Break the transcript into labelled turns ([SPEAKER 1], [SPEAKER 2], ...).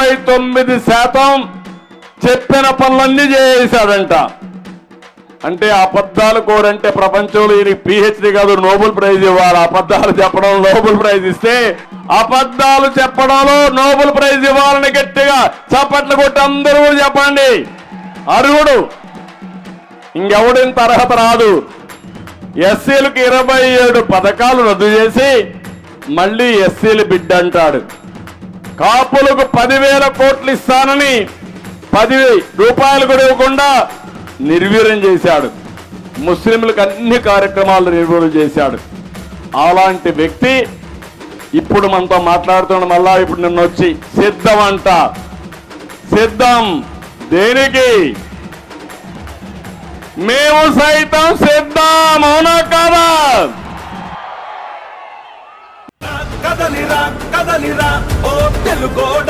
[SPEAKER 1] 99% చెప్పిన పనులన్నీ చేశాడంట. అంటే అబద్ధాలు కోరంటే ప్రపంచంలో ఈయనకి పిహెచ్డి కాదు, నోబెల్ ప్రైజ్ ఇవ్వాలి. అబద్ధాలు చెప్పడం నోబెల్ ప్రైజ్ ఇస్తే, అబద్ధాలు చెప్పడంలో నోబెల్ ప్రైజ్ ఇవ్వాలని గట్టిగా చప్పట్లు కొట్టి అందరూ చెప్పండి. అర్హుడు, ఇంకెవడింత అర్హత రాదు. ఎస్సీలకు 27 పథకాలు రద్దు చేసి మళ్ళీ ఎస్సీలు బిడ్డ అంటాడు. కాపులకు 10,000 కోట్లు ఇస్తానని 10 రూపాయలు కూడా ఇవ్వకుండా నిర్వీర్యం చేశాడు. ముస్లింలకు అన్ని కార్యక్రమాలు నిర్వీర్యం చేశాడు. అలాంటి వ్యక్తి ఇప్పుడు మనతో మాట్లాడుతున్న మళ్ళా ఇప్పుడు నిన్న వచ్చి సిద్ధం అంట. సిద్ధం దేనికి? మేము సైతం సిద్ధం, అవునా కాదా?
[SPEAKER 2] కదలిరా కదలిరా ఓ తెలుగోడ.